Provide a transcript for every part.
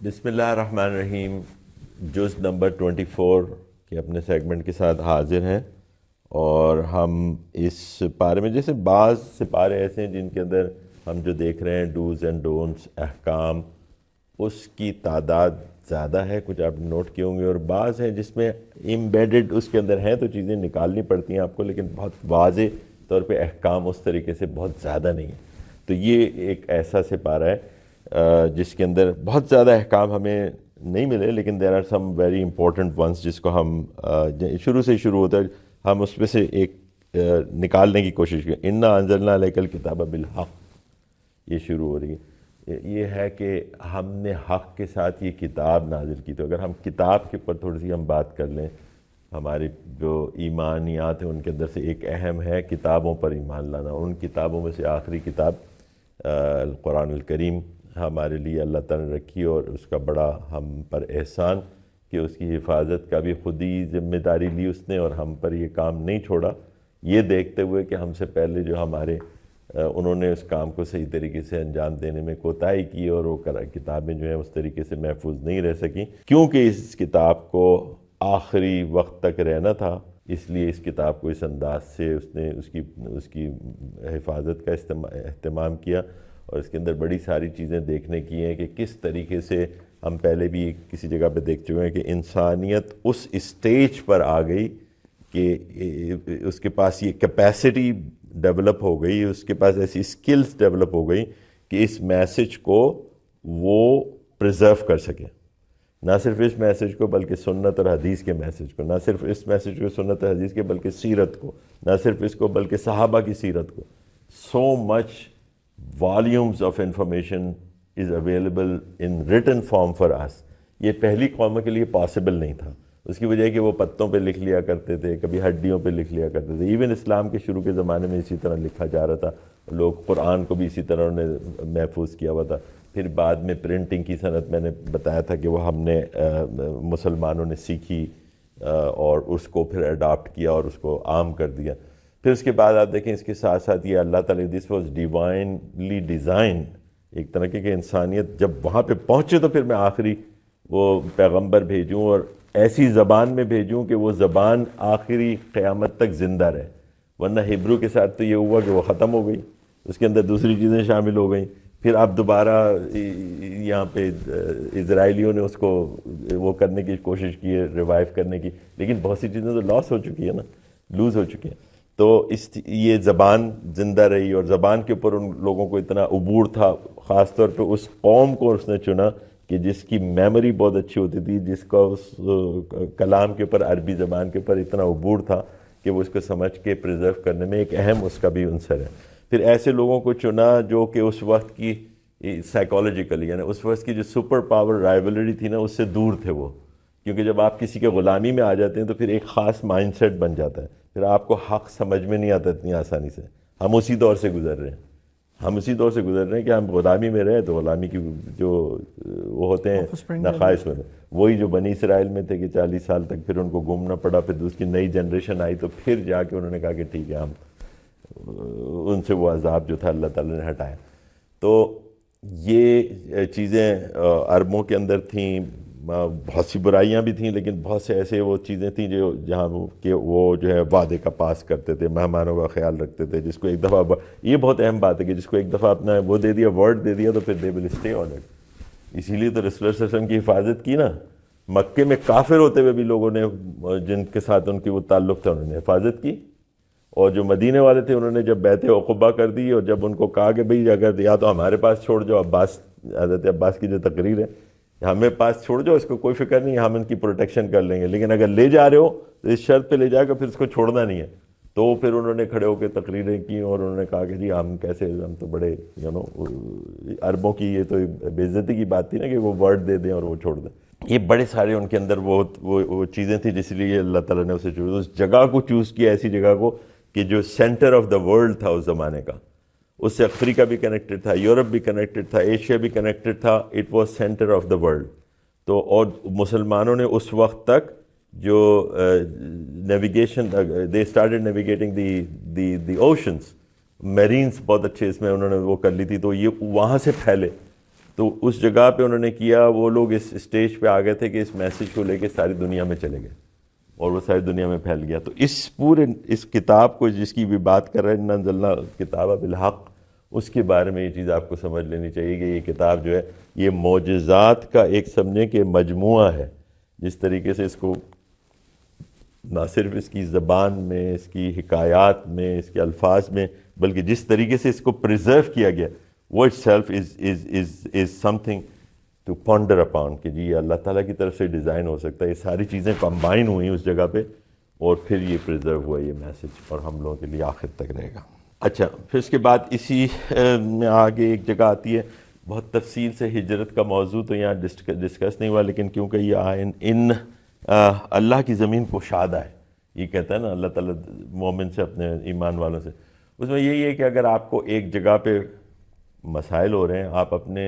بسم اللہ الرحمن الرحیم. جز نمبر 24 کے اپنے سیگمنٹ کے ساتھ حاضر ہیں، اور ہم اس پارے میں جیسے بعض سپارے ایسے ہیں جن کے اندر ہم جو دیکھ رہے ہیں ڈوز اینڈ ڈونٹس، احکام، اس کی تعداد زیادہ ہے، کچھ آپ نوٹ کیے ہوں گے، اور بعض ہیں جس میں امبیڈڈ اس کے اندر ہیں تو چیزیں نکالنی پڑتی ہیں آپ کو، لیکن بہت واضح طور پہ احکام اس طریقے سے بہت زیادہ نہیں ہیں. تو یہ ایک ایسا سپارہ ہے جس کے اندر بہت زیادہ احکام ہمیں نہیں ملے، لیکن there are some very important ones جس کو ہم شروع سے شروع ہوتا ہے، ہم اس میں سے ایک نکالنے کی کوشش کریں. انا انزلنا الیک الکتاب بالحق، یہ شروع ہو رہی ہے. یہ ہے کہ ہم نے حق کے ساتھ یہ کتاب نازل کی. تو اگر ہم کتاب کے اوپر تھوڑی سی ہم بات کر لیں، ہماری جو ایمانیات ہیں ان کے اندر سے ایک اہم ہے کتابوں پر ایمان لانا. ان کتابوں میں سے آخری کتاب القرآن الکریم ہمارے لیے اللہ تعالیٰ نے رکھی، اور اس کا بڑا ہم پر احسان کہ اس کی حفاظت کا بھی خود ہی ذمہ داری لی اس نے، اور ہم پر یہ کام نہیں چھوڑا، یہ دیکھتے ہوئے کہ ہم سے پہلے جو ہمارے انہوں نے اس کام کو صحیح طریقے سے انجام دینے میں کوتاہی کی، اور وہ کتابیں جو ہیں اس طریقے سے محفوظ نہیں رہ سکیں. کیونکہ اس کتاب کو آخری وقت تک رہنا تھا، اس لیے اس کتاب کو اس انداز سے اس نے اس کی حفاظت کا اہتمام کیا. اور اس کے اندر بڑی ساری چیزیں دیکھنے کی ہیں کہ کس طریقے سے ہم پہلے بھی کسی جگہ پہ دیکھ چکے ہیں کہ انسانیت اس اسٹیج پر آ گئی کہ اس کے پاس یہ کیپیسٹی ڈیولپ ہو گئی، اس کے پاس ایسی اسکلز ڈیولپ ہو گئی کہ اس میسج کو وہ پریزرو کر سکے. نہ صرف اس میسج کو بلکہ سنت اور حدیث کے میسج کو، نہ صرف اس میسج کو سنت اور حدیث کے بلکہ سیرت کو، نہ صرف اس کو بلکہ صحابہ کی سیرت کو. سو مچ volumes of information is available in written form for us. یہ پہلی قوموں کے لیے پاسبل نہیں تھا. اس کی وجہ ہے کہ وہ پتوں پہ لکھ لیا کرتے تھے، کبھی ہڈیوں پہ لکھ لیا کرتے تھے. ایون اسلام کے شروع کے زمانے میں اسی طرح لکھا جا رہا تھا. لوگ قرآن کو بھی اسی طرح انہوں نے محفوظ کیا ہوا تھا. پھر بعد میں پرنٹنگ کی صنعت میں نے بتایا تھا کہ وہ ہم نے مسلمانوں نے سیکھی اور اس کو پھر اڈاپٹ کیا اور اس کو عام کر دیا. پھر اس کے بعد آپ دیکھیں اس کے ساتھ ساتھ یہ اللہ تعالیٰ دس واز ڈیوائنلی ڈیزائن، ایک طرح کہ انسانیت جب وہاں پہ پہنچے تو پھر میں آخری وہ پیغمبر بھیجوں اور ایسی زبان میں بھیجوں کہ وہ زبان آخری قیامت تک زندہ رہے. ورنہ ہبرو کے ساتھ تو یہ ہوا کہ وہ ختم ہو گئی، اس کے اندر دوسری چیزیں شامل ہو گئیں. پھر اب دوبارہ یہاں پہ اسرائیلیوں نے اس کو وہ کرنے کی کوشش کی ہے، ریوائیو کرنے کی، لیکن بہت سی چیزیں تو لاس ہو چکی ہے نا، لوز ہو چکی ہیں. تو یہ زبان زندہ رہی، اور زبان کے اوپر ان لوگوں کو اتنا عبور تھا، خاص طور پہ اس قوم کو اس نے چنا کہ جس کی میموری بہت اچھی ہوتی تھی، جس کا اس کلام کے اوپر، عربی زبان کے اوپر اتنا عبور تھا کہ وہ اس کو سمجھ کے پریزرو کرنے میں ایک اہم اس کا بھی عنصر ہے. پھر ایسے لوگوں کو چنا جو کہ اس وقت کی سائیکالوجیکلی، یعنی اس وقت کی جو سپر پاور رائیولری تھی نا، اس سے دور تھے وہ. کیونکہ جب آپ کسی کے غلامی میں آ جاتے ہیں تو پھر ایک خاص مائنڈ سیٹ بن جاتا ہے، پھر آپ کو حق سمجھ میں نہیں آتا اتنی آسانی سے. ہم اسی دور سے گزر رہے ہیں، کہ ہم غلامی میں رہے تو غلامی کی جو وہ ہوتے ہیں نقائص میں وہی جو بنی اسرائیل میں تھے کہ 40 سال تک پھر ان کو گھومنا پڑا. پھر دوسری نئی جنریشن آئی تو پھر جا کے انہوں نے کہا کہ ٹھیک ہے، ہم ان سے وہ عذاب جو تھا اللہ تعالیٰ نے ہٹایا. تو یہ چیزیں عربوں کے اندر تھیں، بہت سی برائیاں بھی تھیں، لیکن بہت سے ایسے وہ چیزیں تھیں جو جہاں کہ وہ جو ہے وعدے کا پاس کرتے تھے، مہمانوں کا خیال رکھتے تھے. جس کو ایک دفعہ، یہ بہت اہم بات ہے کہ جس کو ایک دفعہ اپنا وہ دے دیا، ورڈ دے دیا، تو پھر دے ول اسٹے آن اٹ. اسی لیے تو رسول اللہ صلی اللہ علیہ وسلم کی حفاظت کی نا. مکے میں کافر ہوتے ہوئے بھی لوگوں نے، جن کے ساتھ ان کی وہ تعلق تھا، انہوں نے حفاظت کی. اور جو مدینے والے تھے انہوں نے جب بیعت عقبہ کر دی، اور جب ان کو کہا کہ بھئی اگر یا تو ہمارے پاس چھوڑ جاؤ، حضرت عباس کی جو تقریر ہے، ہمیں پاس چھوڑ جاؤ، اس کو کوئی فکر نہیں ہے، ہم ان کی پروٹیکشن کر لیں گے، لیکن اگر لے جا رہے ہو تو اس شرط پہ لے جا کر پھر اس کو چھوڑنا نہیں ہے. تو پھر انہوں نے کھڑے ہو کے تقریریں کی اور انہوں نے کہا کہ جی ہم کیسے، ہم تو بڑے عربوں کی یہ تو بے عزتی کی بات تھی نا کہ وہ ورڈ دے دیں اور وہ چھوڑ دیں. یہ بڑے سارے ان کے اندر وہ چیزیں تھیں جس لیے اللہ تعالیٰ نے اسے چوز، اس جگہ کو چوز کیا، ایسی جگہ کو کہ جو سینٹر آف دا ورلڈ تھا اس زمانے کا. اس سے افریقہ بھی کنیکٹڈ تھا، یورپ بھی کنیکٹڈ تھا، ایشیا بھی کنیکٹڈ تھا. It was centre of the world. تو اور مسلمانوں نے اس وقت تک جو navigation, they started navigating the oceans, marines بہت اچھے اس میں انہوں نے وہ کر لی تھی، تو یہ وہاں سے پھیلے. تو اس جگہ پہ انہوں نے کیا، وہ لوگ اس اسٹیج پہ آ گئے تھے کہ اس میسیج کو لے کے ساری دنیا میں چلے گئے اور وہ ساری دنیا میں پھیل گیا. تو اس پورے اس کتاب کو جس کی بھی بات کر رہے ہیں انزلنا کتاب بالحق، اس کے بارے میں یہ چیز آپ کو سمجھ لینی چاہیے کہ یہ کتاب جو ہے یہ معجزات کا ایک سمجھیں کہ مجموعہ ہے. جس طریقے سے اس کو نہ صرف اس کی زبان میں، اس کی حکایات میں، اس کے الفاظ میں، بلکہ جس طریقے سے اس کو پریزرو کیا گیا، وہ itself is something to ponder upon, کہ جی یہ اللہ تعالیٰ کی طرف سے ڈیزائن ہو سکتا ہے. یہ ساری چیزیں کمبائن ہوئی اس جگہ پہ اور پھر یہ پریزرو ہوا یہ میسیج، اور ہم لوگوں کے لیے آخر تک رہے گا. اچھا، پھر اس کے بعد اسی میں آگے ایک جگہ آتی ہے بہت تفصیل سے. ہجرت کا موضوع تو یہاں ڈسکس نہیں ہوا، لیکن کیونکہ یہ ان اللہ کی زمین کشادہ ہے، یہ کہتا ہے نا اللہ تعالیٰ مومن سے، اپنے ایمان والوں سے. اس میں یہی ہے کہ اگر آپ کو ایک جگہ پہ مسائل ہو رہے ہیں، آپ اپنے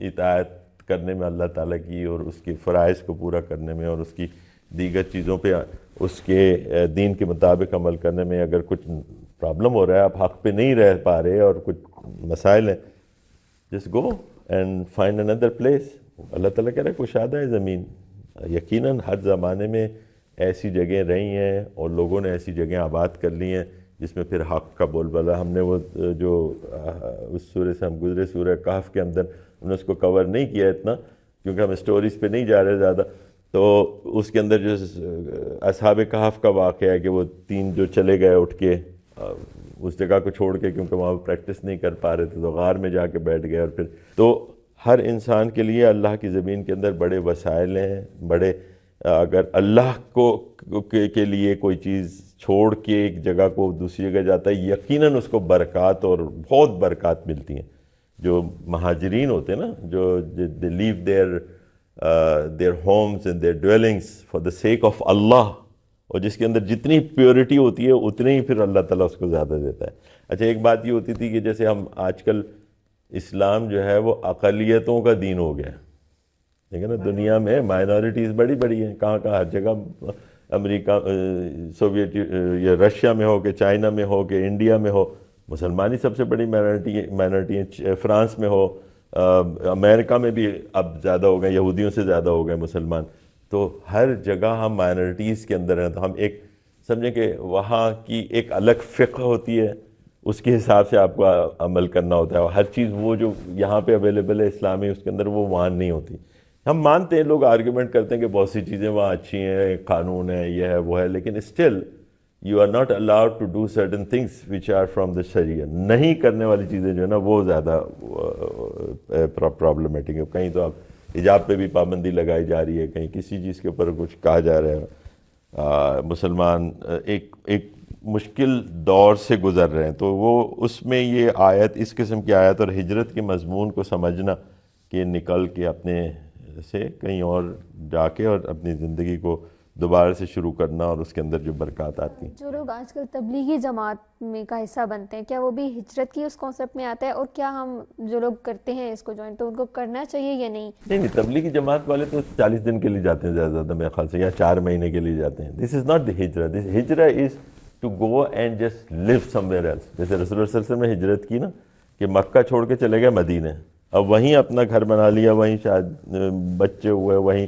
اطاعت کرنے میں اللہ تعالیٰ کی اور اس کے فرائض کو پورا کرنے میں اور اس کی دیگر چیزوں پہ اس کے دین کے مطابق عمل کرنے میں اگر کچھ پرابلم ہو رہا ہے، آپ حق پہ نہیں رہ پا رہے اور کچھ مسائل ہیں، just go and find another place. اللہ تعالیٰ کہہ رہا ہے کشادہ ہے زمین. یقیناً ہر زمانے میں ایسی جگہیں رہی ہیں اور لوگوں نے ایسی جگہیں آباد کر لی ہیں جس میں پھر حق کا بول بالا. ہم نے وہ جو اس سورے سے ہم گزرے سورہ کہف کے اندر، ہم نے اس کو کور نہیں کیا اتنا کیونکہ ہم اسٹوریز پہ نہیں جا رہے زیادہ. تو اس کے اندر جو اصحاب کہف کا واقعہ ہے کہ وہ 3 جو چلے گئے اٹھ کے اس جگہ کو چھوڑ کے، کیونکہ وہاں پریکٹس نہیں کر پا رہے تھے تو غار میں جا کے بیٹھ گئے. اور پھر تو ہر انسان کے لیے اللہ کی زمین کے اندر بڑے وسائل ہیں، بڑے اگر اللہ کے لیے کوئی چیز چھوڑ کے ایک جگہ کو دوسری جگہ جاتا ہے، یقیناً اس کو برکات اور بہت برکات ملتی ہیں. جو مہاجرین ہوتے ہیں نا، جو they leave their homes and their dwellings for the sake of Allah، اور جس کے اندر جتنی پیورٹی ہوتی ہے اتنے ہی پھر اللہ تعالیٰ اس کو زیادہ دیتا ہے. اچھا، ایک بات یہ ہوتی تھی کہ جیسے ہم آج کل اسلام جو ہے وہ اقلیتوں کا دین ہو گیا ہے، ٹھیک ہے نا. دنیا میں مائنورٹیز بڑی بڑی ہیں، کہاں ہر جگہ، امریکہ، سوویت یا رشیا میں ہو کہ چائنا میں ہو کہ انڈیا میں ہو، مسلمان ہی سب سے بڑی مائنورٹی ہیں. فرانس میں ہو، امریکہ میں بھی اب زیادہ ہو گئے، یہودیوں سے زیادہ ہو گئے مسلمان. تو ہر جگہ ہم مائنورٹیز کے اندر ہیں. تو ہم ایک سمجھیں کہ وہاں کی ایک الگ فقہ ہوتی ہے، اس کے حساب سے آپ کو عمل کرنا ہوتا ہے. اور ہر چیز وہ جو یہاں پہ اویلیبل ہے اسلامی، اس کے اندر وہ وہاں نہیں ہوتی. ہم مانتے ہیں، لوگ آرگیومنٹ کرتے ہیں کہ بہت سی چیزیں وہاں اچھی ہیں، قانون ہے، یہ ہے وہ ہے، لیکن still you are not allowed to do certain things which are from the شریعہ. نہیں کرنے والی چیزیں جو ہے نا وہ زیادہ پرابلمٹک ہے. کہیں تو آپ حجاب پہ بھی پابندی لگائی جا رہی ہے، کہیں کسی چیز کے اوپر کچھ کہا جا رہا ہے. مسلمان ایک مشکل دور سے گزر رہے ہیں. تو وہ اس میں یہ آیت، اس قسم کی آیت اور ہجرت کے مضمون کو سمجھنا کہ نکل کے اپنے سے کہیں اور جا کے اور اپنی زندگی کو دوبارہ سے شروع کرنا اور اس کے اندر جو برکات آتی ہیں. جو لوگ آج کل تبلیغی جماعت میں کا حصہ بنتے ہیں، کیا وہ بھی ہجرت کی اس کانسیپٹ میں آتا ہے؟ اور کیا ہم جو لوگ کرتے ہیں اس کو جوائن، تو ان کو کرنا چاہیے یا نہیں؟ نہیں، تبلیغی جماعت والے تو 40 دن کے لیے جاتے ہیں زیادہ زیادہ میرے خیال سے، یا 4 مہینے کے لیے جاتے ہیں. دس از ناٹ دی ہجرہ. دس ہجرہ is to go and just leave somewhere else. جیسے رسول اللہ صلی اللہ علیہ وسلم نے ہجرت کی نا، کہ مکہ چھوڑ کے چلے گئے مدینے، اب وہیں اپنا گھر بنا لیا، وہیں شاید بچے ہوئے، وہیں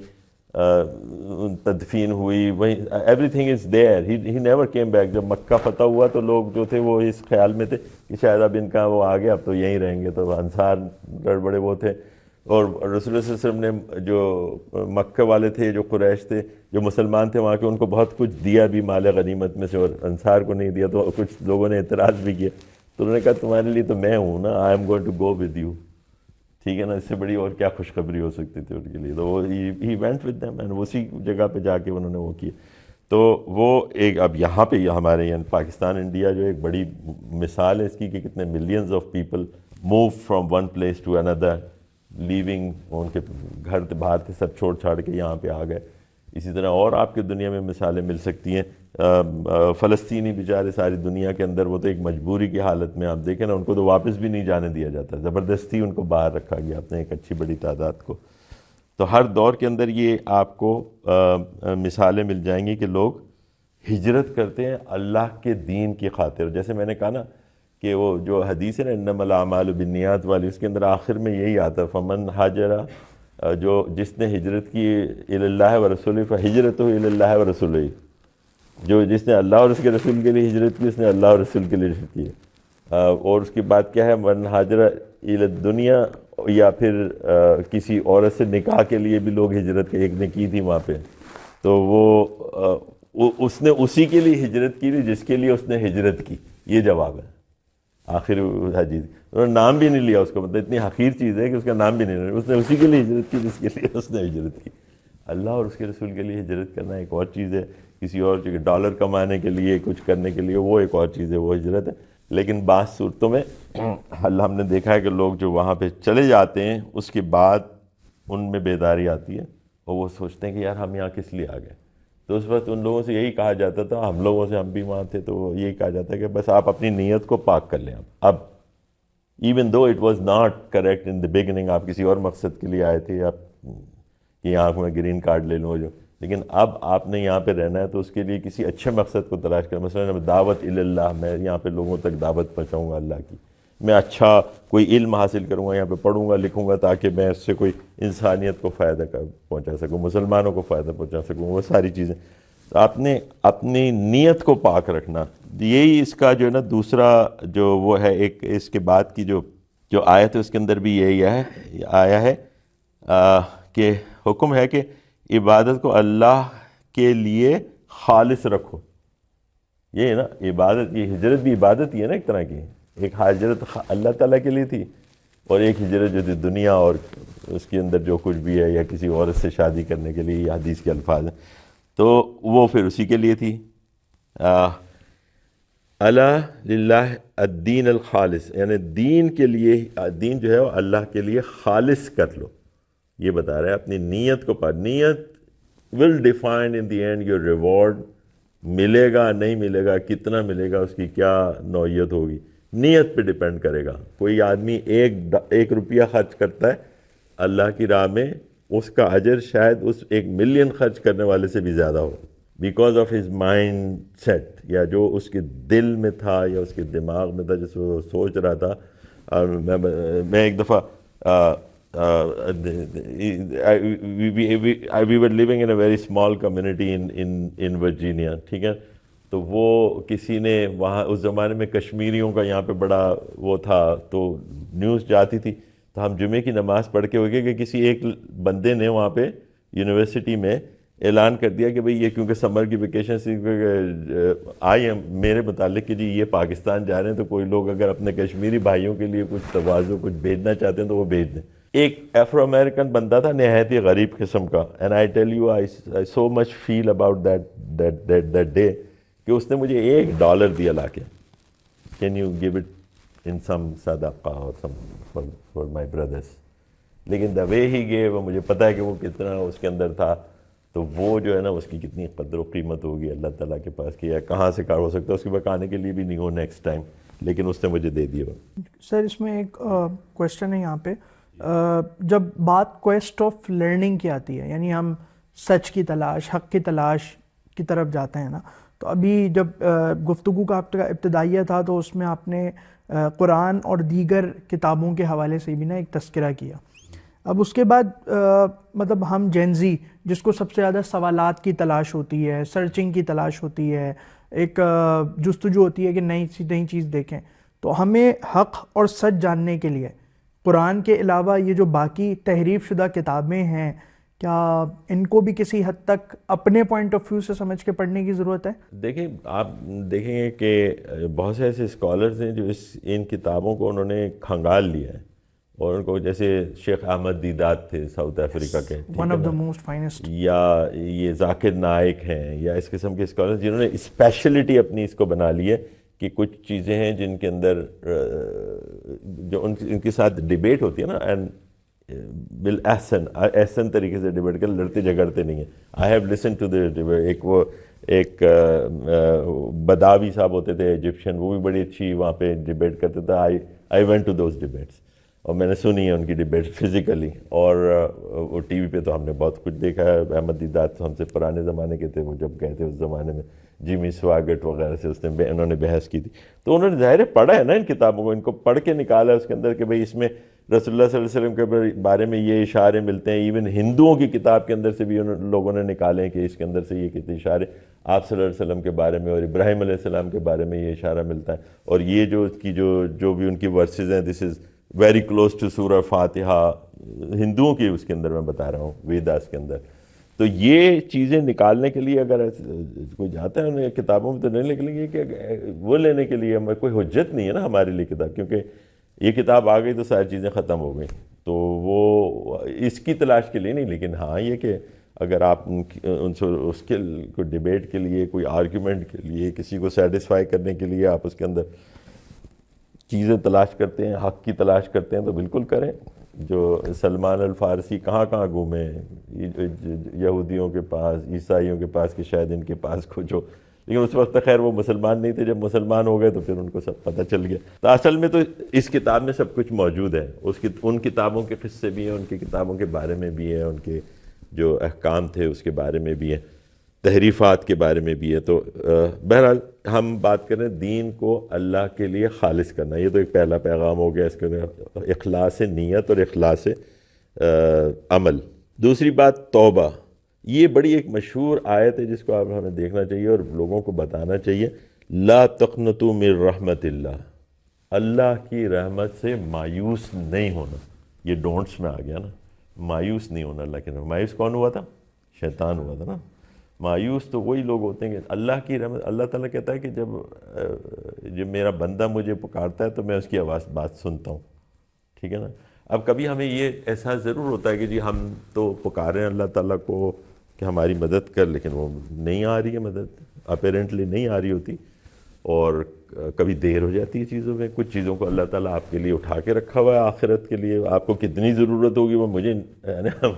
تدفین ہوئی، وہیں every thing is there. He never came back. جب مکہ فتح ہوا تو لوگ جو تھے وہ اس خیال میں تھے کہ شاید اب ان کا وہ آ گیا، اب تو یہیں رہیں گے. تو انصار بڑے وہ تھے، اور رسول اللہ صلی اللہ علیہ وسلم نے جو مکہ والے تھے، جو قریش تھے، جو مسلمان تھے وہاں کے، ان کو بہت کچھ دیا بھی مال غنیمت میں سے، اور انصار کو نہیں دیا. تو کچھ لوگوں نے اعتراض بھی کیا. تو انہوں نے کہا تمہارے لیے تو میں ہوں نا، I am going to go with you. ٹھیک ہے نا، اس سے بڑی اور کیا خوشخبری ہو سکتی تھی ان کے لیے. تو وہ he went with them, and اسی جگہ پہ جا کے انہوں نے وہ کیا. تو وہ ایک اب یہاں پہ ہمارے یہاں پاکستان انڈیا جو ایک بڑی مثال ہے اس کی، کہ کتنے millions of people move from one place to another, leaving, ان کے گھر باہر تھے سب چھوڑ چھاڑ کے یہاں پہ آ گئے. اسی طرح اور آپ کے دنیا میں مثالیں مل سکتی ہیں. فلسطینی بیچارے ساری دنیا کے اندر، وہ تو ایک مجبوری کی حالت میں، آپ دیکھیں نا، ان کو تو واپس بھی نہیں جانے دیا جاتا، زبردستی ان کو باہر رکھا گیا اپنے ایک اچھی بڑی تعداد کو. تو ہر دور کے اندر یہ آپ کو مثالیں مل جائیں گی کہ لوگ ہجرت کرتے ہیں اللہ کے دین کی خاطر. جیسے میں نے کہا نا کہ وہ جو حدیث ہے نا انما الاعمال بالنیات والی، اس کے اندر آخر میں یہی آتا ہے فمن ہاجرہ، جو جس نے ہجرت کی الی اللہ و رسولہ فہجرتہ الی اللہ و رسولہ، جو جس نے اللہ اور اس کے رسول کے لیے ہجرت کی اس نے اللہ اور رسول کے لیے ہجرت کی. اور اس کی بات کیا ہے، من ہاجرہ الی الدنیا، یا پھر کسی عورت سے نکاح کے لیے بھی لوگ ہجرت ایک نے کی تھی وہاں پہ، تو وہ اس نے اسی کے لیے ہجرت کی تھی جس کے لیے اس نے ہجرت کی. یہ جواب ہے آخر حدیث. انہوں نے نام بھی نہیں لیا اس کو، مطلب اتنی حقیر چیز ہے کہ اس کا نام بھی نہیں لیا. اس نے اسی کے لیے ہجرت کی جس کے لیے اس نے ہجرت کی. اللہ اور اس کے رسول کے لیے ہجرت کرنا ایک اور چیز ہے، کسی اور چیز ڈالر کمانے کے لیے کچھ کرنے کے لیے وہ ایک اور چیز ہے، وہ ہجرت ہے. لیکن بعض صورتوں میں اللہ ہم نے دیکھا ہے کہ لوگ جو وہاں پہ چلے جاتے ہیں اس کے بعد ان میں بیداری آتی ہے اور وہ سوچتے ہیں کہ یار ہم یہاں کس لیے آ گئے. تو اس وقت ان لوگوں سے یہی کہا جاتا تھا، ہم لوگوں سے، ہم بھی وہاں تھے تو یہی کہا جاتا ہے کہ بس آپ اپنی نیت کو پاک کر لیں. اب even though it was not correct in the beginning, آپ کسی اور مقصد کے لیے آئے تھے، آپ کہ یہاں میں گرین کارڈ لے لوں جو، لیکن اب آپ نے یہاں پہ رہنا ہے تو اس کے لیے کسی اچھے مقصد کو تلاش کریں. مثلا دعوت الی اللہ، میں یہاں پہ لوگوں تک دعوت پہنچاؤں گا اللہ کی، میں اچھا کوئی علم حاصل کروں گا، یہاں پہ پڑھوں گا لکھوں گا تاکہ میں اس سے کوئی انسانیت کو فائدہ پہنچا سکوں، مسلمانوں کو فائدہ پہنچا سکوں، وہ ساری چیزیں. آپ نے اپنی نیت کو پاک رکھنا، یہی اس کا جو ہے نا دوسرا جو وہ ہے، ایک اس کے بعد کی جو آیت ہے اس کے اندر بھی یہی آیا ہے کہ حکم ہے کہ عبادت کو اللہ کے لیے خالص رکھو. یہ ہے نا عبادت، یہ ہجرت بھی عبادت ہی ہے نا ایک طرح کی. ایک ہجرت اللہ تعالیٰ کے لیے تھی، اور ایک ہجرت جو تھی دنیا اور اس کے اندر جو کچھ بھی ہے، یا کسی عورت سے شادی کرنے کے لیے، یہ حدیث کے الفاظ ہیں، تو وہ پھر اسی کے لیے تھی. الا للہ الدین الخالص، یعنی دین کے لیے، دین جو ہے وہ اللہ کے لیے خالص کر لو. یہ بتا رہا ہے اپنی نیت کو پا. نیت will define in the end your reward. ملے گا نہیں ملے گا، کتنا ملے گا، اس کی کیا نوعیت ہوگی، نیت پہ ڈیپینڈ کرے گا. کوئی آدمی ایک روپیہ خرچ کرتا ہے اللہ کی راہ میں، اس کا اجر شاید اس 1,000,000 خرچ کرنے والے سے بھی زیادہ ہو، because of his mindset, یا جو اس کے دل میں تھا یا اس کے دماغ میں تھا، جس وہ سوچ رہا تھا. میں ایک دفعہ we were living in a very small community in Virginia، ٹھیک ہے. تو وہ کسی نے وہاں اس زمانے میں کشمیریوں کا یہاں پہ بڑا وہ تھا، تو نیوز جاتی تھی. تو ہم جمعے کی نماز پڑھ کے ہوئے کہ کسی ایک بندے نے وہاں پہ یونیورسٹی میں اعلان کر دیا کہ بھئی یہ کیونکہ سمر کی ویکیشن آئی ہیں میرے متعلق کہ جی یہ پاکستان جا رہے ہیں، تو کوئی لوگ اگر اپنے کشمیری بھائیوں کے لیے کچھ تواضع کچھ بھیجنا چاہتے ہیں تو وہ بھیج دیں. ایک افرو امریکن بندہ تھا نہایت ہی غریب قسم کا، and I tell you I so much feel about that day کہ اس نے مجھے $1 دیا لا کے. Can you give it in some صدقہ اور سم فار مائی بردرس. لیکن دا وے ہی گیو، مجھے پتہ ہے کہ وہ کتنا اس کے اندر تھا، تو وہ جو ہے نا اس کی کتنی قدر و قیمت ہوگی اللہ تعالیٰ کے پاس، کہ یا کہاں سے کار ہو سکتا ہے اس کے بعد آنے کے لیے بھی نہیں ہو نیکسٹ ٹائم، لیکن اس نے مجھے دے دیا. سر اس میں ایک کویشچن ہے یہاں پہ، جب بات کویسٹ آف لرننگ کی آتی ہے، یعنی ہم سچ کی تلاش، حق کی تلاش کی طرف جاتے ہیں نا، تو ابھی جب گفتگو کا آپ کا ابتدائیہ تھا تو اس میں آپ نے قرآن اور دیگر کتابوں کے حوالے سے بھی نا ایک تذکرہ کیا. اب اس کے بعد مطلب ہم جینزی جس کو سب سے زیادہ سوالات کی تلاش ہوتی ہے، سرچنگ کی تلاش ہوتی ہے، ایک جستجو ہوتی ہے کہ نئی چیز دیکھیں، تو ہمیں حق اور سچ جاننے کے لیے قرآن کے علاوہ یہ جو باقی تحریف شدہ کتابیں ہیں، کیا ان کو بھی کسی حد تک اپنے پوائنٹ آف ویو سے سمجھ کے پڑھنے کی ضرورت ہے؟ دیکھیں آپ دیکھیں گے کہ بہت سے ایسے اسکالرز ہیں جو ان کتابوں کو انہوں نے کھنگال لیا ہے، اور ان کو جیسے شیخ احمد دیدات تھے ساؤتھ افریقہ کے، one of the most finest, یا یہ ذاکر نائک ہیں، یا اس قسم کے اسکالرز جنہوں نے اسپیشلٹی اپنی اس کو بنا لی ہے کہ کچھ چیزیں ہیں جن کے اندر جو ان کے ساتھ ڈیبیٹ ہوتی ہے نا، اینڈ احسن طریقے سے ڈیبیٹ کر، لڑتے جھگڑتے نہیں ہیں. I have listen to the debate. ایک بداوی صاحب ہوتے تھے ایجپشین، وہ بھی بڑی اچھی وہاں پہ ڈیبیٹ کرتے تھے. I went to those debates. اور میں نے سنی ہے ان کی ڈبیٹ فزیکلی, اور وہ ٹی وی پہ تو ہم نے بہت کچھ دیکھا ہے. احمد دیدات تو ہم سے پرانے زمانے کے تھے, وہ جب گئے تھے اس زمانے میں جیمی سواگٹ وغیرہ سے انہوں نے بحث کی تھی. تو انہوں نے ظاہر پڑھا ہے نا ان کتابوں کو, ان کو پڑھ کے نکالا اس کے اندر کہ بھئی اس میں رسول اللہ صلی اللہ علیہ وسلم کے بارے میں یہ اشارے ملتے ہیں. ایون ہندوؤں کی کتاب کے اندر سے بھی ان لوگوں نے نکالے ہیں کہ اس کے اندر سے یہ کتنے اشارے آپ صلی اللہ علیہ وسلم کے بارے میں اور ابراہیم علیہ السلام کے بارے میں یہ اشارہ ملتا ہے. اور یہ جو اس کی جو بھی ان کی ورسز ہیں, this is very close to سورہ فاتحہ, ہندوؤں کی اس کے اندر میں بتا رہا ہوں, ویداس کے اندر. تو یہ چیزیں نکالنے کے لیے اگر کوئی جاتا ہے انہیں کتابوں میں تو نہیں لکھ لیں گے کہ وہ لینے کے لیے ہمیں کوئی حجت نہیں ہے نا ہمارے لیے کتاب, کیونکہ یہ کتاب آ گئی تو ساری چیزیں ختم ہو گئیں. تو وہ اس کی تلاش کے لیے نہیں, لیکن ہاں یہ کہ اگر آپ ان سے اس کے کوئی ڈیبیٹ کے لیے, کوئی آرگیومنٹ کے لیے, کسی کو سیٹسفائی کرنے کے لیے آپ اس کے اندر چیزیں تلاش کرتے ہیں, حق کی تلاش کرتے ہیں, تو بالکل کریں. جو سلمان الفارسی کہاں کہاں گھومے, یہودیوں کے پاس, عیسائیوں کے پاس, کہ شاید ان کے پاس کچھ ہو, لیکن اس وقت خیر وہ مسلمان نہیں تھے. جب مسلمان ہو گئے تو پھر ان کو سب پتہ چل گیا. تو اصل میں تو اس کتاب میں سب کچھ موجود ہے. ان کتابوں کے قصے بھی ہیں, ان کی کتابوں کے بارے میں بھی ہیں, ان کے جو احکام تھے اس کے بارے میں بھی ہیں, تحریفات کے بارے میں بھی ہے. تو بہرحال ہم بات کریں دین کو اللہ کے لیے خالص کرنا, یہ تو ایک پہلا پیغام ہو گیا اس کے اندر, اخلاص نیت اور اخلاص عمل. دوسری بات توبہ, یہ بڑی ایک مشہور آیت ہے جس کو آپ ہمیں دیکھنا چاہیے اور لوگوں کو بتانا چاہیے. لا تقنطوا من رحمت اللہ, اللہ کی رحمت سے مایوس نہیں ہونا. یہ ڈونٹس میں آ گیا نا, مایوس نہیں ہونا اللہ کی رحمت. مایوس کون ہوا تھا؟ شیطان ہوا تھا نا. مایوس تو وہی لوگ ہوتے ہیں کہ اللہ کی رحمت. اللہ تعالیٰ کہتا ہے کہ جب میرا بندہ مجھے پکارتا ہے تو میں اس کی بات سنتا ہوں, ٹھیک ہے نا. اب کبھی ہمیں یہ احساس ضرور ہوتا ہے کہ جی ہم تو پکارے ہیں اللہ تعالیٰ کو کہ ہماری مدد کر, لیکن وہ نہیں آ رہی ہے مدد, اپیرنٹلی نہیں آ رہی ہوتی, اور کبھی دیر ہو جاتی ہے چیزوں میں. کچھ چیزوں کو اللہ تعالیٰ آپ کے لیے اٹھا کے رکھا ہوا ہے آخرت کے لیے. آپ کو کتنی ضرورت ہوگی وہ مجھے,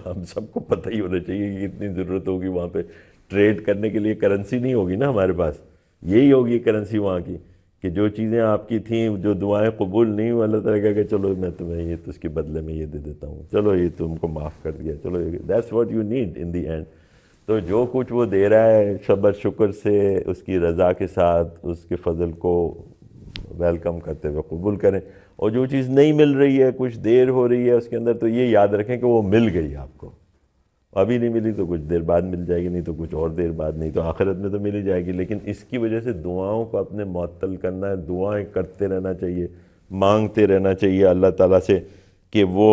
ہم سب کو پتہ ہی ہونا چاہیے کہ کتنی ضرورت ہوگی. وہاں پہ ٹریڈ کرنے کے لیے کرنسی نہیں ہوگی نا ہمارے پاس, یہی ہوگی کرنسی وہاں کی, کہ جو چیزیں آپ کی تھیں, جو دعائیں قبول نہیں ہوئی, اللہ تعالیٰ کہا کہ چلو میں تمہیں یہ تو اس کے بدلے میں یہ دے دیتا ہوں, چلو یہ تم کو معاف کر دیا, چلو that's what you need in the end. تو جو کچھ وہ دے رہا ہے صبر شکر سے, اس کی رضا کے ساتھ, اس کے فضل کو ویلکم کرتے ہوئے قبول کریں. اور جو چیز نہیں مل رہی ہے, کچھ دیر ہو رہی ہے اس کے اندر, تو یہ یاد رکھیں کہ وہ مل گئی آپ کو. ابھی نہیں ملی تو کچھ دیر بعد مل جائے گی, نہیں تو کچھ اور دیر بعد, نہیں تو آخرت میں تو مل ہی جائے گی. لیکن اس کی وجہ سے دعاؤں کو اپنے معطل کرنا ہے, دعائیں کرتے رہنا چاہیے, مانگتے رہنا چاہیے اللہ تعالیٰ سے کہ وہ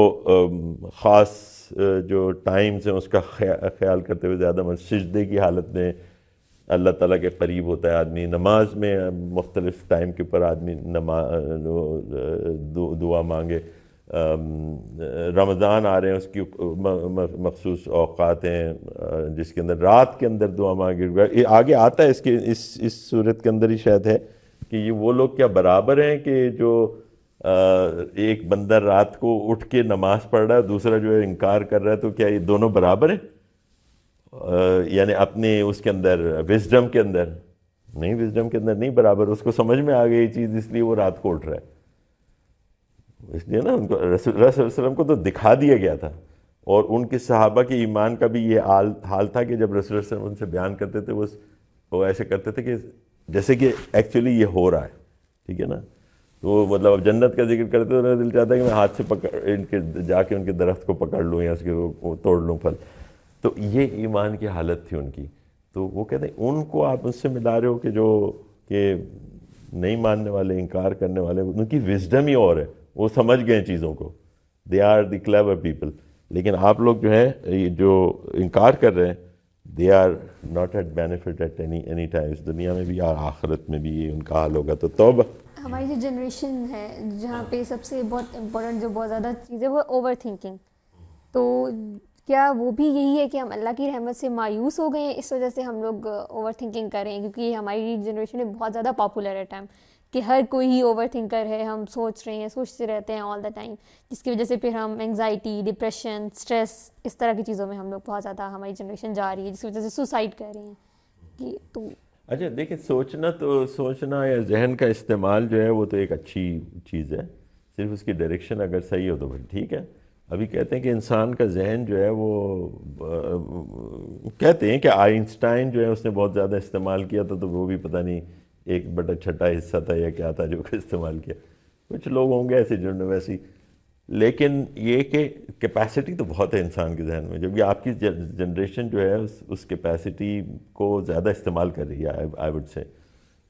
خاص جو ٹائمز ہیں اس کا خیال کرتے ہوئے زیادہ سجدے کی حالت میں اللہ تعالیٰ کے قریب ہوتا ہے آدمی. نماز میں مختلف ٹائم کے اوپر آدمی دعا مانگے. رمضان آ رہے ہیں, اس کی مخصوص اوقات ہیں جس کے اندر رات کے اندر دعا مانگے. آگے آتا ہے اس صورت کے اندر ہی شاید ہے کہ یہ وہ لوگ کیا برابر ہیں کہ جو ایک بندہ رات کو اٹھ کے نماز پڑھ رہا ہے, دوسرا جو ہے انکار کر رہا ہے, تو کیا یہ دونوں برابر ہیں؟ یعنی اپنے اس کے اندر وزڈم کے اندر نہیں, وزڈم کے اندر نہیں برابر. اس کو سمجھ میں آ گئی یہ چیز, اس لیے وہ رات کو اٹھ رہا ہے. اس لیے نا ان کو رسول اللہ صلی اللہ علیہ وسلم کو تو دکھا دیا گیا تھا, اور ان کے صحابہ کے ایمان کا بھی یہ حال تھا کہ جب رسول اللہ صلی اللہ علیہ وسلم ان سے بیان کرتے تھے وہ ایسے کرتے تھے کہ جیسے کہ ایکچولی یہ ہو رہا ہے, ٹھیک ہے نا. تو مطلب اب جنت کا ذکر کرتے تو میرا دل چاہتا ہے کہ میں ہاتھ سے جا کے ان کے درخت کو پکڑ لوں یا اس کے توڑ لوں پھل. تو یہ ایمان کی حالت تھی ان کی. تو وہ کہتے ہیں ان کو آپ اس سے ملا رہے ہو کہ جو کہ نہیں ماننے والے, انکار کرنے والے, ان کی وزڈم ہی اور ہے, وہ سمجھ گئے چیزوں کو, they are the clever people. لیکن آپ لوگ جو ہے جو انکار کر رہے ہیں, they are not at benefit at any times, دنیا میں بھی اور آخرت میں بھی ان کا حال ہوگا. تو توبہ. ہماری جو جنریشن ہے جہاں پہ سب سے بہت امپورٹنٹ جو بہت زیادہ چیز ہے وہ اوور تھنکنگ. تو کیا وہ بھی یہی ہے کہ ہم اللہ کی رحمت سے مایوس ہو گئے ہیں, اس وجہ سے ہم لوگ اوور تھنکنگ کر رہے ہیں؟ کیونکہ ہماری جنریشن میں بہت زیادہ پاپولر ہے ٹائم کہ ہر کوئی ہی اوور تھنکر ہے, ہم سوچ رہے ہیں, سوچتے رہتے ہیں آل دا ٹائم, جس کی وجہ سے پھر ہم انگزائٹی, ڈپریشن, اسٹریس, اس طرح کی چیزوں میں ہم لوگ بہت زیادہ, ہماری جنریشن جا رہی ہے, جس کی وجہ سے سوسائڈ کر رہے ہیں. کہ تو اچھا دیکھیں, سوچنا یا ذہن کا استعمال جو ہے وہ تو ایک اچھی چیز ہے, صرف اس کی ڈائریکشن اگر صحیح ہو تو بھائی ٹھیک ہے. ابھی کہتے ہیں کہ انسان کا ذہن جو ہے وہ کہتے ہیں کہ آئنسٹائن جو ہے اس نے بہت زیادہ استعمال کیا تھا, تو وہ بھی پتہ نہیں 1/6 حصہ تھا یا کیا تھا جو کہ استعمال کیا. کچھ لوگ ہوں گے ایسے جنہوں نے ویسی, لیکن یہ کہ کیپیسٹی تو بہت ہے انسان کے ذہن میں, جبکہ آپ کی جنریشن جو ہے اس کیپیسٹی کو زیادہ استعمال کر رہی ہے آئی وڈ سے,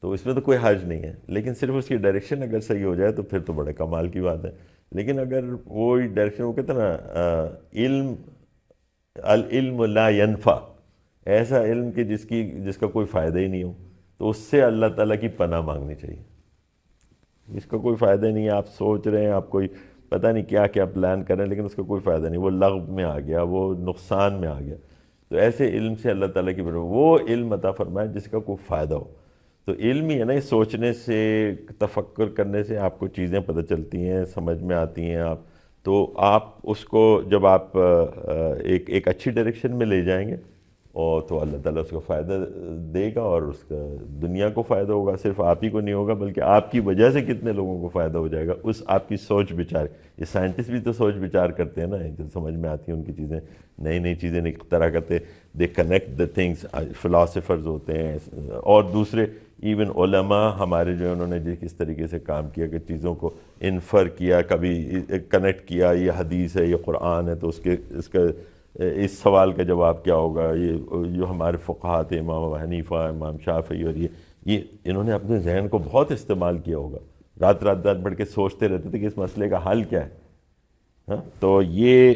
تو اس میں تو کوئی حرج نہیں ہے. لیکن صرف اس کی ڈائریکشن اگر صحیح ہو جائے تو پھر تو بڑے کمال کی بات ہے. لیکن اگر وہی ڈائریکشن, وہ کہتے ہیں نا العلم لا ينفع, ایسا علم کہ جس کا کوئی فائدہ ہی نہیں ہو, تو اس سے اللہ تعالیٰ کی پناہ مانگنی چاہیے. اس کا کوئی فائدہ نہیں ہے, آپ سوچ رہے ہیں, آپ کوئی پتہ نہیں کیا کیا پلان کر رہے ہیں, لیکن اس کا کوئی فائدہ نہیں, وہ لغو میں آ گیا, وہ نقصان میں آ گیا. تو ایسے علم سے اللہ تعالیٰ کی وہ علم عطا فرمائے جس کا کوئی فائدہ ہو. تو علم ہی ہے نا, یہ سوچنے سے, تفکر کرنے سے آپ کو چیزیں پتہ چلتی ہیں, سمجھ میں آتی ہیں. آپ تو آپ اس کو جب آپ ایک اچھی ڈائریکشن میں لے جائیں گے, اور تو اللہ تعالیٰ اس کو فائدہ دے گا, اور اس کا دنیا کو فائدہ ہوگا. صرف آپ ہی کو نہیں ہوگا, بلکہ آپ کی وجہ سے کتنے لوگوں کو فائدہ ہو جائے گا. اس آپ کی سوچ بچار, یہ سائنٹسٹ بھی تو سوچ بچار کرتے ہیں نا, جو سمجھ میں آتی ہیں ان کی چیزیں, نئی نئی چیزیں اختراع کرتے, they connect the things. Philosophers ہوتے ہیں اور دوسرے ایون علماء ہمارے جو انہوں نے کس طریقے سے کام کیا کہ چیزوں کو انفر کیا, کبھی کنیکٹ کیا, یہ حدیث ہے, یہ قرآن ہے, تو اس سوال کا جواب کیا ہوگا. یہ جو ہمارے فقہاء تھے, امام ابو حنیفہ, امام شافعی, اور یہ انہوں نے اپنے ذہن کو بہت استعمال کیا ہوگا. رات بڑھ کے سوچتے رہتے تھے کہ اس مسئلے کا حل کیا ہے. ہاں, تو یہ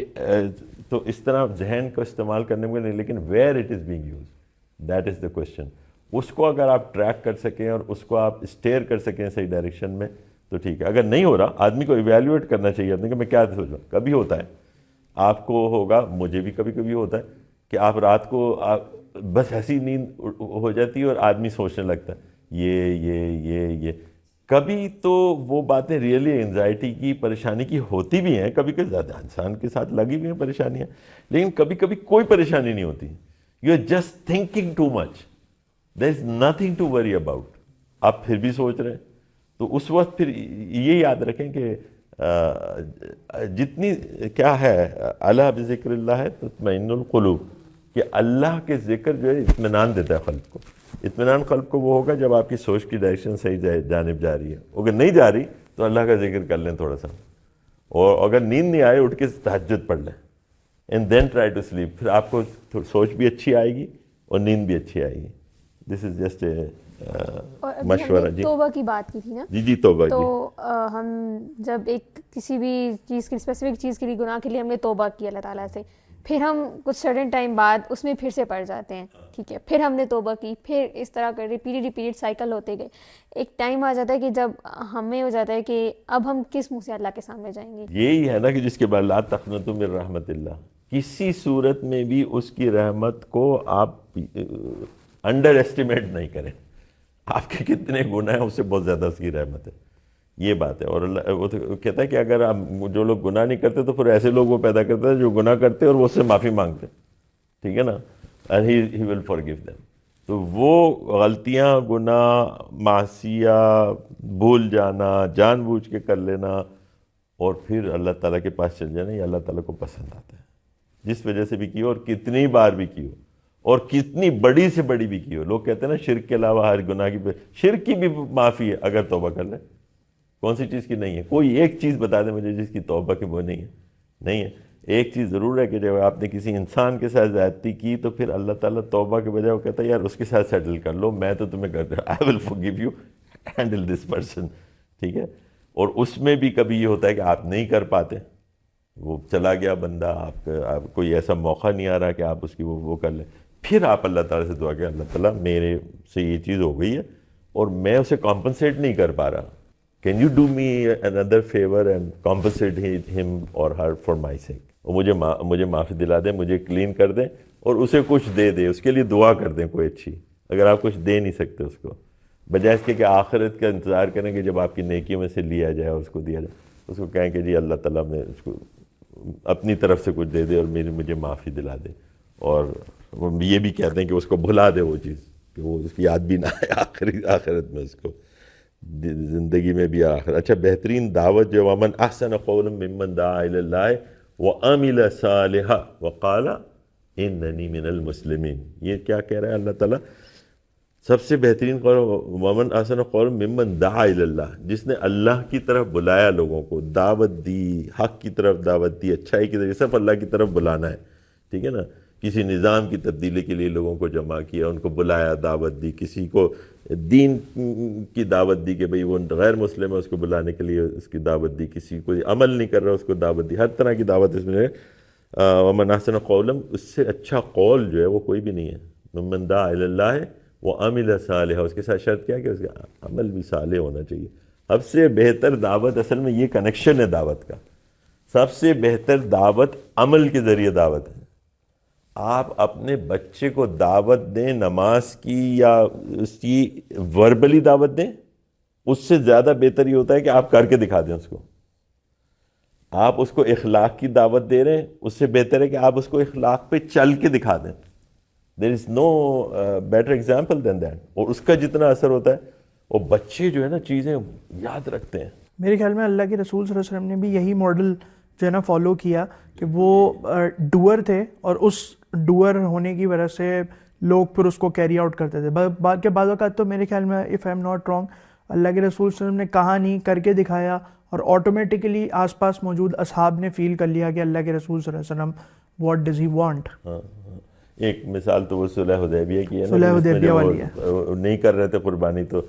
تو اس طرح ذہن کو استعمال کرنے میں نہیں, لیکن where it is being use, that is the question. اس کو اگر آپ ٹریک کر سکیں اور اس کو آپ اسٹیئر کر سکیں صحیح ڈائریکشن میں تو ٹھیک ہے. اگر نہیں ہو رہا, آدمی کو ایویلیویٹ کرنا چاہیے کہ میں کیا سوچ رہا ہوں. کبھی ہوتا ہے, آپ کو ہوگا, مجھے بھی کبھی کبھی ہوتا ہے کہ آپ رات کو بس ایسی نیند ہو جاتی ہے اور آدمی سوچنے لگتا ہے یہ کبھی تو وہ باتیں ریئلی انزائٹی کی, پریشانی کی ہوتی بھی ہیں. کبھی کبھی زیادہ انسان کے ساتھ لگی بھی ہیں پریشانیاں, لیکن کبھی کبھی کوئی پریشانی نہیں ہوتی. You are just thinking too much, there is nothing to worry about. آپ پھر بھی سوچ رہے ہیں, تو اس وقت پھر یہ یاد رکھیں کہ جتنی کیا ہے, الا بذکر اللہ تطمئن القلوب, کہ اللہ کے ذکر جو ہے اطمینان دیتا ہے قلب کو. اطمینان قلب کو وہ ہوگا جب آپ کی سوچ کی ڈائریکشن صحیح جانب جا رہی ہے. اگر نہیں جا رہی تو اللہ کا ذکر کر لیں تھوڑا سا, اور اگر نیند نہیں آئے اٹھ کے تہجد پڑھ لیں, and then try to sleep. پھر آپ کو سوچ بھی اچھی آئے گی اور نیند بھی اچھی آئے گی. دس از جسٹ اے مشورہ. جی توبہ کی بات کی تھی نا, جی توبہ. تو ہم جب ایک کسی بھی چیز کی اسپیسیفک چیز کے لیے, گناہ کے لیے ہم نے توبہ کی اللہ تعالیٰ سے, پھر ہم کچھ سڈن ٹائم بعد اس میں پھر سے پڑ جاتے ہیں, ٹھیک ہے, پھر ہم نے توبہ کی, پھر اس طرح کر ریپیٹ سائیکل ہوتے گئے. ایک ٹائم آ جاتا ہے کہ جب ہمیں ہو جاتا ہے کہ اب ہم کس منہ سے اللہ کے سامنے جائیں گے. یہی ہے نا کہ جس کے بعد لا تقنطوا من رحمت اللہ, کسی صورت میں بھی اس کی رحمت کو آپ انڈر ایسٹیمیٹ نہیں کریں. آپ کے کتنے گناہ ہیں, اس سے بہت زیادہ اس کی رحمت ہے. یہ بات ہے. اور اللہ وہ تو کہتا ہے کہ اگر آپ جو لوگ گناہ نہیں کرتے تو پھر ایسے لوگ وہ پیدا کرتا ہے جو گناہ کرتے اور وہ اس سے معافی مانگتے, ٹھیک ہے نا, and he will forgive them. تو وہ غلطیاں, گناہ, معصیہ, بھول جانا, جان بوجھ کے کر لینا, اور پھر اللہ تعالیٰ کے پاس چل جانا, یہ اللہ تعالیٰ کو پسند آتا ہے. جس وجہ سے بھی کی ہو, اور کتنی بار بھی کی ہو, اور کتنی بڑی سے بڑی بھی کی ہو. لوگ کہتے ہیں نا شرک کے علاوہ ہر گناہ کی, شرک کی بھی معافی ہے اگر توبہ کر لیں. کون سی چیز کی نہیں ہے؟ کوئی ایک چیز بتا دیں مجھے جس کی توبہ کی وہ نہیں ہے. نہیں ہے. ایک چیز ضرور ہے کہ جب آپ نے کسی انسان کے ساتھ زیادتی کی تو پھر اللہ تعالیٰ توبہ کے بجائے وہ کہتا ہے یار اس کے ساتھ سیٹل کر لو, میں تو تمہیں کر دوں, آئی ول forgive you, handle this person, ٹھیک ہے. اور اس میں بھی کبھی یہ ہوتا ہے کہ آپ نہیں کر پاتے, وہ چلا گیا بندہ, آپ کوئی ایسا موقع نہیں آ رہا کہ آپ اس کی وہ کر لیں. پھر آپ اللہ تعالیٰ سے دعا کہ اللہ تعالیٰ میرے سے یہ چیز ہو گئی ہے اور میں اسے کمپنسیٹ نہیں کر پا رہا, can you do me another favor and compensate him or her for my sake. اور مجھے معافی دلا دیں, مجھے کلین کر دیں, اور اسے کچھ دے دیں, اس کے لیے دعا کر دیں کوئی اچھی. اگر آپ کچھ دے نہیں سکتے اس کو, بجائے اس کے کہ آخرت کا انتظار کریں کہ جب آپ کی نیکیوں میں سے لیا جائے اور اس کو دیا جائے, اس کو کہیں کہ جی اللہ تعالیٰ میں اس کو اپنی طرف سے کچھ دے دے اور مجھے معافی دلا دے. اور یہ بھی کہتے ہیں کہ اس کو بھلا دے وہ چیز, کہ وہ اس کی یاد بھی نہ آئے آخرت میں اس کو. زندگی میں بھی آخر. اچھا بہترین دعوت جو ومن احسن قولا ممن دعا الی اللہ وعمل صالحا وقال اننی من المسلمین. یہ کیا کہہ رہا ہے اللہ تعالیٰ؟ سب سے بہترین قول ومن احسن قولا ممن دعا الی اللہ، جس نے اللہ کی طرف بلایا، لوگوں کو دعوت دی، حق کی طرف دعوت دی، اچھائی کی طرف، صرف اللہ کی طرف بلانا ہے، ٹھیک ہے نا. کسی نظام کی تبدیلی کے لیے لوگوں کو جمع کیا، ان کو بلایا، دعوت دی. کسی کو دین کی دعوت دی کہ بھئی وہ غیر مسلم ہے، اس کو بلانے کے لیے اس کی دعوت دی. کسی کو عمل نہیں کر رہا، اس کو دعوت دی. ہر طرح کی دعوت اس میں ہے. ومن احسن قولا، اس سے اچھا قول جو ہے وہ کوئی بھی نہیں ہے. ممن دعا الی اللہ وعمل صالحا، اس کے ساتھ شرط کیا کہ اس کا عمل بھی صالح ہونا چاہیے. سب سے بہتر دعوت، اصل میں یہ کنیکشن ہے دعوت کا. سب سے بہتر دعوت عمل کے ذریعے دعوت ہے. آپ اپنے بچے کو دعوت دیں نماز کی یا اس کی وربلی دعوت دیں، اس سے زیادہ بہتر یہ ہوتا ہے کہ آپ کر کے دکھا دیں اس کو. آپ اس کو اخلاق کی دعوت دے رہے ہیں، اس سے بہتر ہے کہ آپ اس کو اخلاق پہ چل کے دکھا دیں. دیر از نو بیٹر ایگزامپل دین دیٹ. اور اس کا جتنا اثر ہوتا ہے، وہ بچے جو ہے نا چیزیں یاد رکھتے ہیں. میرے خیال میں اللہ کے رسول صلی اللہ علیہ وسلم نے بھی یہی ماڈل جو ہے نا فالو کیا کہ وہ ڈوئر تھے، اور اس ڈوئر ہونے کی وجہ سے لوگ پھر اس کو کیری آؤٹ کرتے تھے. بعض اوقات تو میرے خیال میں if I am not wrong, اللہ کے رسول صلی اللہ علیہ وسلم نے کہا نہیں، کر کے دکھایا، اور آٹومیٹکلی آس پاس موجود اصحاب نے فیل کر لیا کہ اللہ کے رسول صلی اللہ علیہ وسلم واٹ ڈز ہی وانٹ. ایک مثال تو وہ صلح حدیبیہ کی ہے، صلح حدیبیہ والی ہے. نہیں کر رہے تھے قربانی، تو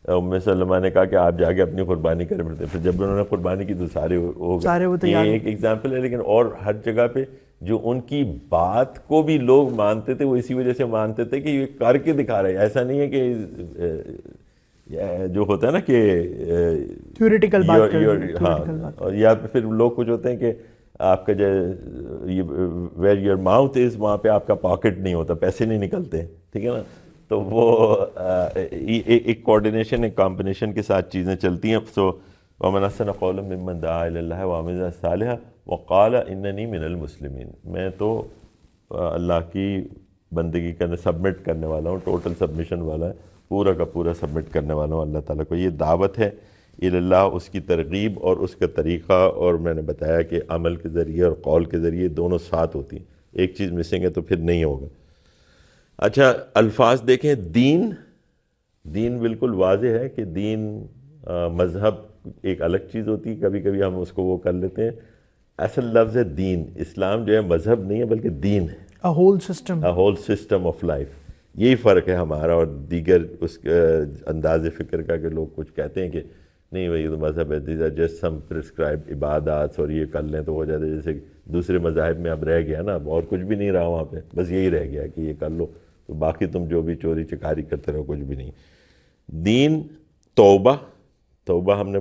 ام سلمہ نے کہا کہ آپ جا کے اپنی قربانی کریں. پھر جب انہوں نے قربانی کی تو سارے ہو گئے. یہ ایک ایگزامپل ہے. لیکن اور ہر جگہ پہ جو ان کی بات کو بھی لوگ مانتے تھے، وہ اسی وجہ سے مانتے تھے کہ یہ کر کے دکھا رہے ہیں. ایسا نہیں ہے کہ جو ہوتا ہے نا کہ تھیوریٹیکل بات، ہاں، یا پھر لوگ کچھ ہوتے ہیں کہ آپ کا جو ویئر یور ماؤتھ از، وہاں پہ آپ کا پاکٹ نہیں ہوتا، پیسے نہیں نکلتے، ٹھیک ہے نا. تو وہ ایک کوآرڈینیشن، ایک کمبینیشن کے ساتھ چیزیں چلتی ہیں. سو ومن احسن قولا ممن دعا الی اللہ وعمل صالحا وقال اننی من المسلمین. میں تو اللہ کی بندگی کرنے، سبمٹ کرنے والا ہوں، ٹوٹل سبمیشن والا ہے، پورا کا پورا سبمٹ کرنے والا ہوں اللہ تعالیٰ کو. یہ دعوت ہے الی اللہ، اس کی ترغیب اور اس کا طریقہ. اور میں نے بتایا کہ عمل کے ذریعے اور قول کے ذریعے دونوں ساتھ ہوتی ہیں. ایک چیز مسنگ ہے تو پھر نہیں ہوگا. اچھا الفاظ دیکھیں. دین بالکل واضح ہے کہ دین مذہب ایک الگ چیز ہوتی ہے. کبھی کبھی ہم اس کو وہ کر لیتے ہیں. اصل لفظ ہے دین. اسلام جو ہے مذہب نہیں ہے بلکہ دین ہے، a whole system. a whole system of life. یہی فرق ہے ہمارا اور دیگر اس انداز فکر کا کہ لوگ کچھ کہتے ہیں کہ نہیں بھائی یہ تو مذہب ہے، these are just some prescribed عبادات، اور یہ کر لیں تو ہو جاتا ہے. جیسے دوسرے مذاہب میں اب رہ گیا نا، اب اور کچھ بھی نہیں رہا وہاں پہ، بس یہی رہ گیا کہ یہ کر لو، تو باقی تم جو بھی چوری چکاری کرتے رہو کچھ بھی نہیں. دین توبہ ہم نے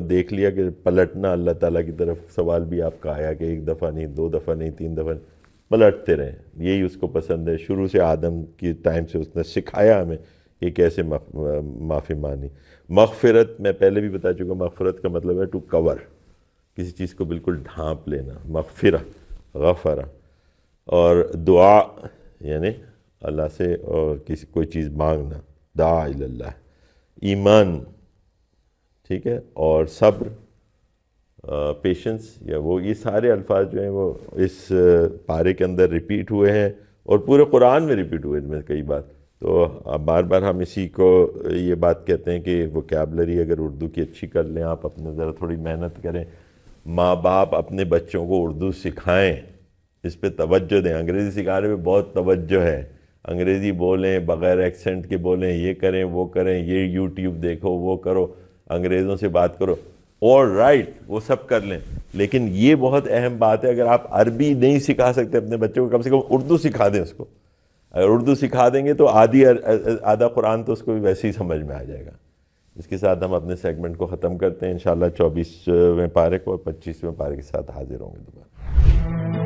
دیکھ لیا کہ پلٹنا اللہ تعالیٰ کی طرف. سوال بھی آپ کا آیا کہ ایک دفعہ نہیں، 2 دفعہ نہیں، 3 دفعہ نہیں، پلٹتے رہیں. یہی اس کو پسند ہے. شروع سے آدم کی ٹائم سے اس نے سکھایا ہمیں کہ کیسے معافی مانی. مغفرت میں پہلے بھی بتا چکا، مغفرت کا مطلب ہے ٹو کور، کسی چیز کو بالکل ڈھانپ لینا. مغفرہ، غفرہ. اور دعا یعنی اللہ سے اور کسی کوئی چیز مانگنا، دعا الی اللہ. ایمان، ٹھیک ہے. اور صبر، پیشنس، یا وہ یہ سارے الفاظ جو ہیں وہ اس پارے کے اندر ریپیٹ ہوئے ہیں اور پورے قرآن میں ریپیٹ ہوئے ہیں کئی بار. تو اب بار بار ہم اسی کو یہ بات کہتے ہیں کہ ووکیبلری اگر اردو کی اچھی کر لیں آپ، اپنے ذرا تھوڑی محنت کریں. ماں باپ اپنے بچوں کو اردو سکھائیں، اس پہ توجہ دیں. انگریزی سکھانے پہ بہت توجہ ہے. انگریزی بولیں، بغیر ایکسنٹ کے بولیں، یہ کریں وہ کریں، یہ یوٹیوب دیکھو، وہ کرو، انگریزوں سے بات کرو. اور رائٹ، وہ سب کر لیں. لیکن یہ بہت اہم بات ہے، اگر آپ عربی نہیں سکھا سکتے اپنے بچوں کو، کم سے کم اردو سکھا دیں اس کو. اگر اردو سکھا دیں گے تو آدھا قرآن تو اس کو بھی ویسے ہی سمجھ میں آ جائے گا. اس کے ساتھ ہم اپنے سیگمنٹ کو ختم کرتے ہیں. انشاءاللہ 24ویں پارے کو اور 25ویں پارے کے ساتھ حاضر ہوں گے دوبارہ.